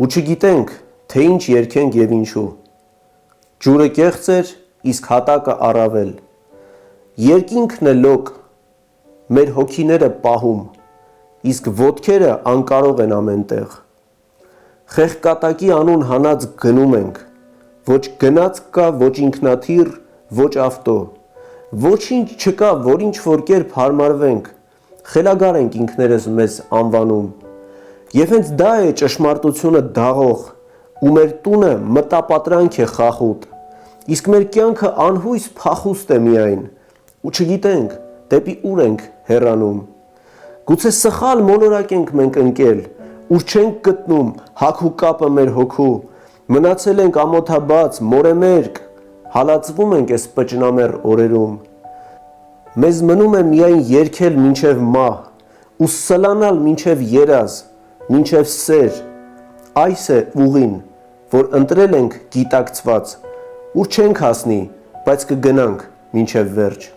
ու չգիտենք, թե ինչ երգենք և ինչու։ Ջուրը կեղծ էր, իսկ հատակը առավել։ Երկինքն է լոկ, մեր հոգիները պահում, իսկ ոտքերը անկարող են ամենտեղ։ Խեղկատակի անուն հանած գնում ենք, ոչ գնաց կա, ոչ ինքնաթիռ, ոչ ավտո, ոչինչ չկա, որ ինչ-որ կերպ հարմարվենք, խելագար ենք ինքներս մեզ անվանում։ Եվ հենց դա է ճշմարտությունը դաղող, ու մեր տունը մտապատրանք է խախուտ, իսկ մեր կյանքը անհույս փախուստ է միայն, ու չգիտենք, դեպի ուր ենք հեռանում։ Գուցե սխալ մոլորակ ենք մենք ընկել, ուր չենք գտնում հագու կապը մեր հոգու, մնացել ենք ամոթաբաց, մորեմերկ, հալածվում ենք այս պճնամեռ օրերում։ Մեզ մնում է միայն երգել մինչև մահ, ու սլանալ մինչև երազ, մինչև սեր, այս է ուղին, որ ընտրել ենք գիտակցված, ուր չենք հասնի, բայց կգնանք մինչև վերջ։